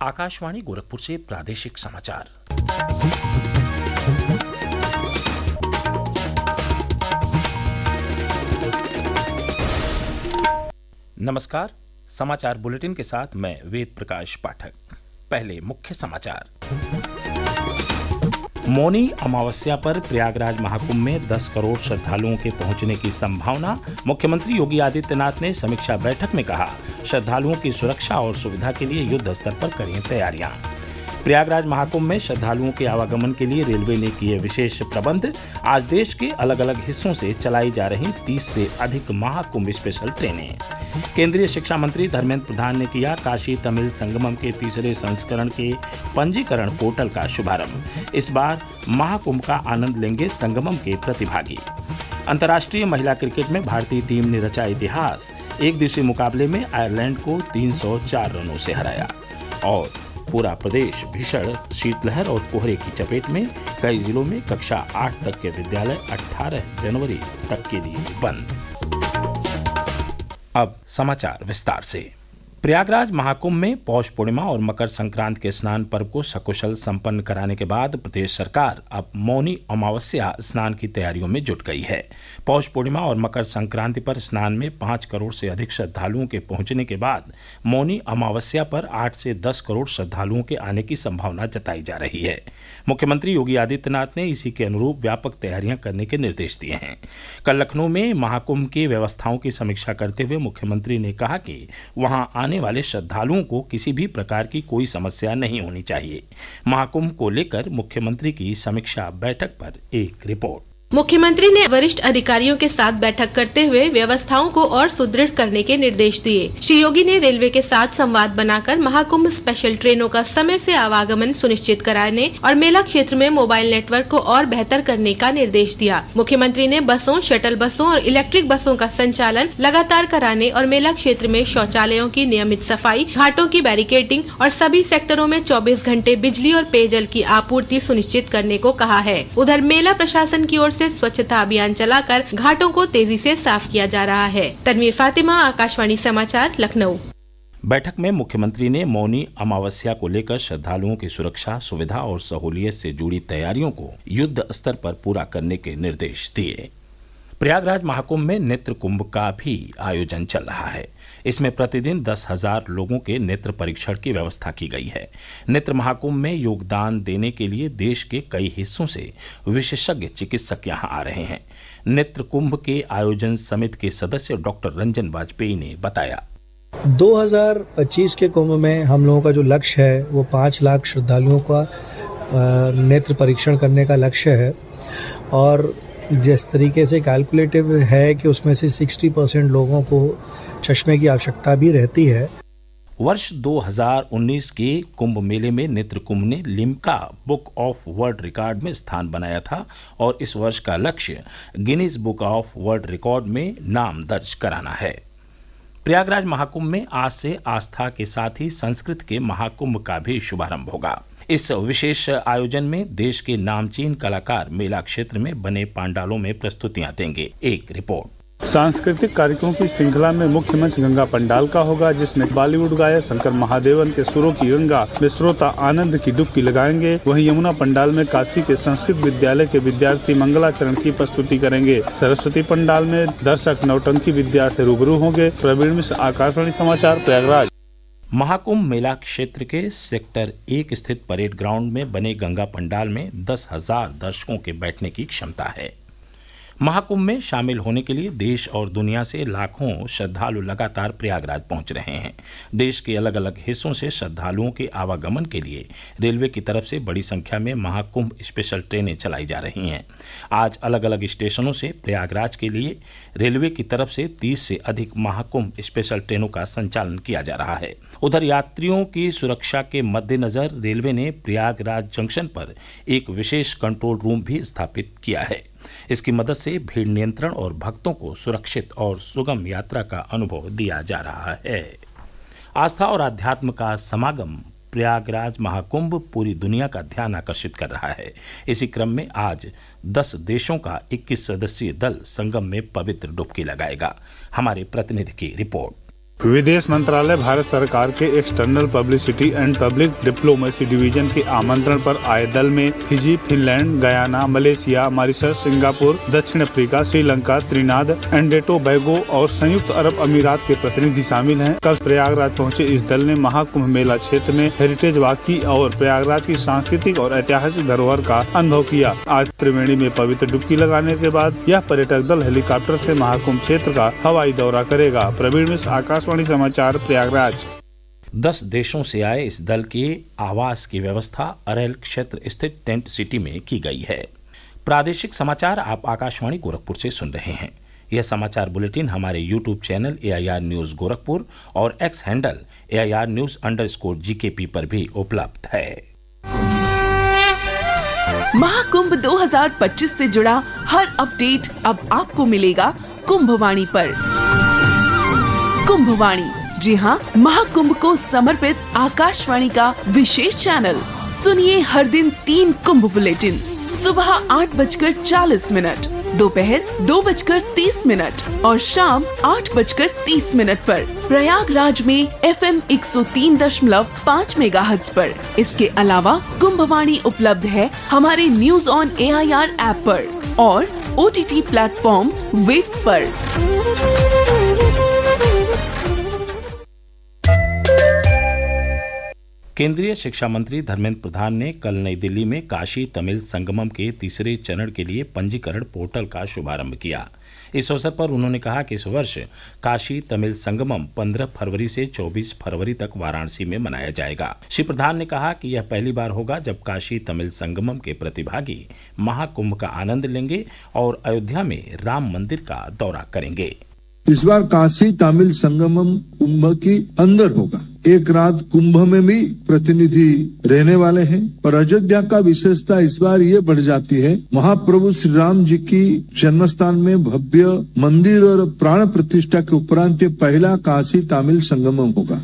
आकाशवाणी गोरखपुर से प्रादेशिक समाचार। नमस्कार, समाचार बुलेटिन के साथ मैं वेद प्रकाश पाठक। पहले मुख्य समाचार। मौनी अमावस्या पर प्रयागराज महाकुंभ में 10 करोड़ श्रद्धालुओं के पहुंचने की संभावना। मुख्यमंत्री योगी आदित्यनाथ ने समीक्षा बैठक में कहा, श्रद्धालुओं की सुरक्षा और सुविधा के लिए युद्ध स्तर पर करें तैयारियां। प्रयागराज महाकुंभ में श्रद्धालुओं के आवागमन के लिए रेलवे ने किए विशेष प्रबंध। आज देश के अलग अलग हिस्सों से चलाई जा रही 30 से अधिक महाकुंभ स्पेशल ट्रेनें। केंद्रीय शिक्षा मंत्री धर्मेंद्र प्रधान ने किया काशी तमिल संगमम के तीसरे संस्करण के पंजीकरण पोर्टल का शुभारंभ। इस बार महाकुंभ का आनंद लेंगे संगमम के प्रतिभागी। अंतर्राष्ट्रीय महिला क्रिकेट में भारतीय टीम ने रचा इतिहास। एक दिवसीय मुकाबले में आयरलैंड को 304 रनों से हराया। और पूरा प्रदेश भीषण शीतलहर और कोहरे की चपेट में। कई जिलों में कक्षा 8 तक के विद्यालय 18 जनवरी तक के लिए बंद। अब समाचार विस्तार से। प्रयागराज महाकुंभ में पौष पूर्णिमा और मकर संक्रांति के स्नान पर्व को सकुशल संपन्न कराने के बाद प्रदेश सरकार अब मौनी अमावस्या स्नान की तैयारियों में जुट गई है। पौष पूर्णिमा और मकर संक्रांति पर स्नान में 5 करोड़ से अधिक श्रद्धालुओं के पहुंचने के बाद मौनी अमावस्या पर 8 से 10 करोड़ श्रद्धालुओं के आने की संभावना जताई जा रही है। मुख्यमंत्री योगी आदित्यनाथ ने इसी के अनुरूप व्यापक तैयारियां करने के निर्देश दिए हैं। कल लखनऊ में महाकुंभ की व्यवस्थाओं की समीक्षा करते हुए मुख्यमंत्री ने कहा कि वहां आने वाले श्रद्धालुओं को किसी भी प्रकार की कोई समस्या नहीं होनी चाहिए। महाकुंभ को लेकर मुख्यमंत्री की समीक्षा बैठक पर एक रिपोर्ट। मुख्यमंत्री ने वरिष्ठ अधिकारियों के साथ बैठक करते हुए व्यवस्थाओं को और सुदृढ़ करने के निर्देश दिए। श्री योगी ने रेलवे के साथ संवाद बनाकर महाकुंभ स्पेशल ट्रेनों का समय से आवागमन सुनिश्चित कराने और मेला क्षेत्र में मोबाइल नेटवर्क को और बेहतर करने का निर्देश दिया। मुख्यमंत्री ने बसों, शटल बसों और इलेक्ट्रिक बसों का संचालन लगातार कराने और मेला क्षेत्र में शौचालयों की नियमित सफाई, घाटों की बैरिकेडिंग और सभी सेक्टरों में 24 घंटे बिजली और पेयजल की आपूर्ति सुनिश्चित करने को कहा है। उधर मेला प्रशासन की ओर से स्वच्छता अभियान चलाकर घाटों को तेजी से साफ किया जा रहा है। तनवीर फातिमा, आकाशवाणी समाचार, लखनऊ। बैठक में मुख्यमंत्री ने मौनी अमावस्या को लेकर श्रद्धालुओं की सुरक्षा, सुविधा और सहूलियत से जुड़ी तैयारियों को युद्ध स्तर पर पूरा करने के निर्देश दिए। प्रयागराज महाकुंभ में नेत्र कुंभ का भी आयोजन चल रहा है। इसमें प्रतिदिन 10,000 लोगों के नेत्र परीक्षण की व्यवस्था की गई है। नेत्र महाकुंभ में योगदान देने के लिए देश के कई हिस्सों से विशेषज्ञ चिकित्सक यहां आ रहे हैं। नेत्र कुंभ के आयोजन समिति के सदस्य डॉक्टर रंजन वाजपेयी ने बताया, 2025 के कुंभ में हम लोगों का जो लक्ष्य है वो 5 लाख श्रद्धालुओं का नेत्र परीक्षण करने का लक्ष्य है। और जिस तरीके से कैलकुलेटिव है कि उसमें से 60% लोगों को चश्मे की आवश्यकता भी रहती है। वर्ष 2019 के कुंभ मेले में नेत्र कुंभ ने Limca book of world record में स्थान बनाया था और इस वर्ष का लक्ष्य Guinness book of world record में नाम दर्ज कराना है। प्रयागराज महाकुंभ में आज से आस्था के साथ ही संस्कृत के महाकुंभ का भी शुभारंभ होगा। इस विशेष आयोजन में देश के नामचीन कलाकार मेला क्षेत्र में बने पांडालों में प्रस्तुतियां देंगे। एक रिपोर्ट। सांस्कृतिक कार्यक्रमों की श्रृंखला में मुख्य मंच गंगा पंडाल का होगा, जिसमें बॉलीवुड गायक शंकर महादेवन के सुरों की गंगा में श्रोता आनंद की डुबकी लगाएंगे। वहीं यमुना पंडाल में काशी के संस्कृत विद्यालय के विद्यार्थी मंगलाचरण की प्रस्तुति करेंगे। सरस्वती पंडाल में दर्शक नौटंकी विद्या से रूबरू होंगे। प्रवीण मिश्र, आकाशवाणी समाचार, प्रयागराज। महाकुंभ मेला क्षेत्र के सेक्टर 1 स्थित परेड ग्राउंड में बने गंगा पंडाल में 10,000 दर्शकों के बैठने की क्षमता है। महाकुंभ में शामिल होने के लिए देश और दुनिया से लाखों श्रद्धालु लगातार प्रयागराज पहुंच रहे हैं। देश के अलग अलग हिस्सों से श्रद्धालुओं के आवागमन के लिए रेलवे की तरफ से बड़ी संख्या में महाकुंभ स्पेशल ट्रेनें चलाई जा रही हैं। आज अलग अलग स्टेशनों से प्रयागराज के लिए रेलवे की तरफ से 30 से अधिक महाकुंभ स्पेशल ट्रेनों का संचालन किया जा रहा है। उधर यात्रियों की सुरक्षा के मद्देनजर रेलवे ने प्रयागराज जंक्शन पर एक विशेष कंट्रोल रूम भी स्थापित किया है। इसकी मदद से भीड़ नियंत्रण और भक्तों को सुरक्षित और सुगम यात्रा का अनुभव दिया जा रहा है। आस्था और अध्यात्म का समागम प्रयागराज महाकुंभ पूरी दुनिया का ध्यान आकर्षित कर रहा है। इसी क्रम में आज 10 देशों का 21 सदस्यीय दल संगम में पवित्र डुबकी लगाएगा। हमारे प्रतिनिधि की रिपोर्ट। विदेश मंत्रालय भारत सरकार के external publicity and public diplomacy division के आमंत्रण पर आए दल में Fiji, Finland, Guyana, Malaysia, Mauritius, Singapore, दक्षिण Africa, Sri Lanka, Trinidad and Tobago और संयुक्त अरब अमीरात के प्रतिनिधि शामिल हैं। कल प्रयागराज पहुंचे इस दल ने महाकुंभ मेला क्षेत्र में हेरिटेज वॉक की और प्रयागराज की सांस्कृतिक और ऐतिहासिक धरोहर का अनुभव किया। आज त्रिवेणी में पवित्र डुबकी लगाने के बाद यह पर्यटक दल हेलीकॉप्टर से महाकुंभ क्षेत्र का हवाई दौरा करेगा। प्रवीण मिश्र, आकाशवाणी समाचार, प्रयागराज। 10 देशों से आए इस दल के आवास की व्यवस्था अरैल क्षेत्र स्थित टेंट सिटी में की गई है। प्रादेशिक समाचार आप आकाशवाणी गोरखपुर से सुन रहे हैं। यह समाचार बुलेटिन हमारे YouTube channel AIR news Gorakhpur और X हैंडल AIR न्यूज_GKP पर भी उपलब्ध है। महाकुंभ 2025 से जुड़ा हर अपडेट अब आपको मिलेगा कुंभवाणी पर। कुंभवाणी, जी हाँ, महाकुंभ को समर्पित आकाशवाणी का विशेष चैनल। सुनिए हर दिन 3 कुंभ बुलेटिन, सुबह 8:40, दोपहर 2:30 और शाम 8:30 पर प्रयागराज में FM 103.5 मेगाहर्ट्ज पर। इसके अलावा कुंभवाणी उपलब्ध है हमारे न्यूज ऑन AIR ऐप पर और OTT प्लेटफॉर्म वेव्स पर। केंद्रीय शिक्षा मंत्री धर्मेंद्र प्रधान ने कल नई दिल्ली में काशी तमिल संगमम के तीसरे चरण के लिए पंजीकरण पोर्टल का शुभारंभ किया। इस अवसर पर उन्होंने कहा कि इस वर्ष काशी तमिल संगमम 15 फरवरी से 24 फरवरी तक वाराणसी में मनाया जाएगा। श्री प्रधान ने कहा कि यह पहली बार होगा जब काशी तमिल संगमम के प्रतिभागी महाकुंभ का आनंद लेंगे और अयोध्या में राम मंदिर का दौरा करेंगे। इस बार काशी तमिल संगमम कुंभ की अंदर होगा। एक रात कुंभ में भी प्रतिनिधि रहने वाले हैं। पर अयोध्या का विशेषता इस बार ये बढ़ जाती है, महाप्रभु श्री राम जी की जन्मस्थान में भव्य मंदिर और प्राण प्रतिष्ठा के उपरांत पहला काशी तमिल संगमम होगा।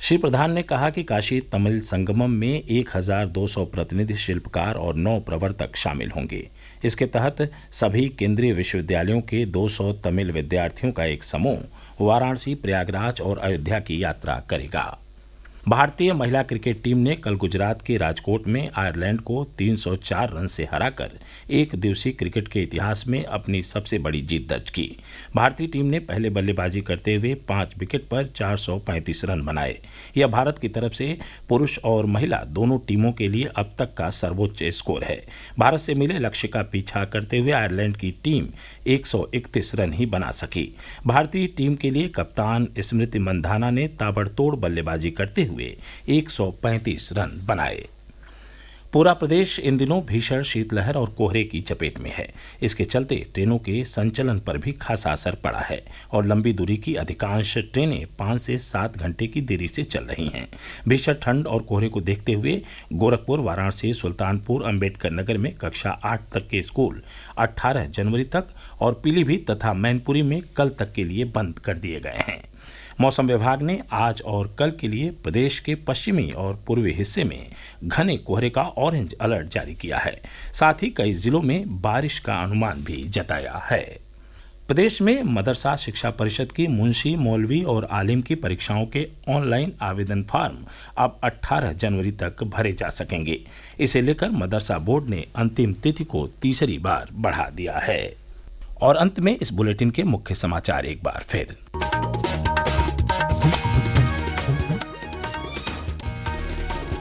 श्री प्रधान ने कहा कि काशी तमिल संगमम में 1200 प्रतिनिधि शिल्पकार और 9 प्रवर्तक शामिल होंगे। इसके तहत सभी केंद्रीय विश्वविद्यालयों के 200 तमिल विद्यार्थियों का एक समूह वाराणसी, प्रयागराज और अयोध्या की यात्रा करेगा। भारतीय महिला क्रिकेट टीम ने कल गुजरात के राजकोट में आयरलैंड को 304 रन से हराकर एक दिवसीय क्रिकेट के इतिहास में अपनी सबसे बड़ी जीत दर्ज की। भारतीय टीम ने पहले बल्लेबाजी करते हुए 5 विकेट पर 435 रन बनाए। यह भारत की तरफ से पुरुष और महिला दोनों टीमों के लिए अब तक का सर्वोच्च स्कोर है। भारत से मिले लक्ष्य का पीछा करते हुए आयरलैंड की टीम 131 रन ही बना सकी। भारतीय टीम के लिए कप्तान स्मृति मंधाना ने ताबड़तोड़ बल्लेबाजी करते हुए 135 रन बनाए। पूरा प्रदेश इन दिनों भीषण शीतलहर और कोहरे की चपेट में है। इसके चलते ट्रेनों के संचलन पर भी खासा असर पड़ा है और लंबी दूरी की अधिकांश ट्रेनें 5 से 7 घंटे की देरी से चल रही हैं। भीषण ठंड और कोहरे को देखते हुए गोरखपुर, वाराणसी, सुल्तानपुर, अंबेडकर नगर में कक्षा 8 तक के स्कूल 18 जनवरी तक और पीलीभीत तथा मैनपुरी में कल तक के लिए बंद कर दिए गए हैं। मौसम विभाग ने आज और कल के लिए प्रदेश के पश्चिमी और पूर्वी हिस्से में घने कोहरे का ऑरेंज अलर्ट जारी किया है। साथ ही कई जिलों में बारिश का अनुमान भी जताया है। प्रदेश में मदरसा शिक्षा परिषद की मुंशी, मौलवी और आलिम की परीक्षाओं के ऑनलाइन आवेदन फॉर्म अब 18 जनवरी तक भरे जा सकेंगे। इसे लेकर मदरसा बोर्ड ने अंतिम तिथि को तीसरी बार बढ़ा दिया है। और अंत में इस बुलेटिन के मुख्य समाचार एक बार फिर।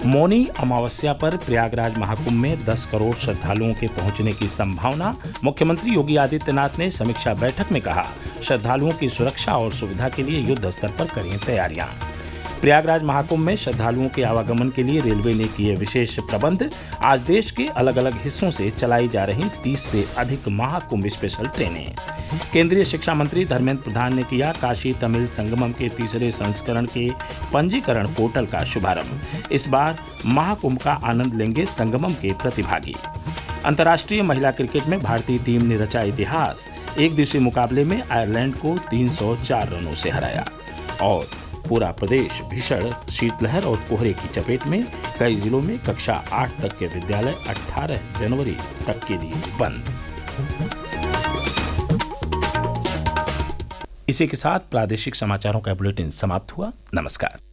मौनी अमावस्या पर प्रयागराज महाकुंभ में 10 करोड़ श्रद्धालुओं के पहुंचने की संभावना। मुख्यमंत्री योगी आदित्यनाथ ने समीक्षा बैठक में कहा, श्रद्धालुओं की सुरक्षा और सुविधा के लिए युद्ध स्तर पर करें तैयारियां। प्रयागराज महाकुंभ में श्रद्धालुओं के आवागमन के लिए रेलवे ने किए विशेष प्रबंध। आज देश के अलग अलग हिस्सों से चलाई जा रही 30 से अधिक महाकुंभ स्पेशल ट्रेनें। केंद्रीय शिक्षा मंत्री धर्मेंद्र प्रधान ने किया काशी तमिल संगमम के तीसरे संस्करण के पंजीकरण पोर्टल का शुभारंभ। इस बार महाकुंभ का आनंद लेंगे संगमम के प्रतिभागी। अंतर्राष्ट्रीय महिला क्रिकेट में भारतीय टीम ने रचा इतिहास, एक दिवसीय मुकाबले में आयरलैंड को 304 रनों से हराया। और पूरा प्रदेश भीषण शीतलहर और कोहरे की चपेट में, कई जिलों में कक्षा 8 तक के विद्यालय 18 जनवरी तक के लिए बंद। इसी के साथ प्रादेशिक समाचारों का बुलेटिन समाप्त हुआ। नमस्कार।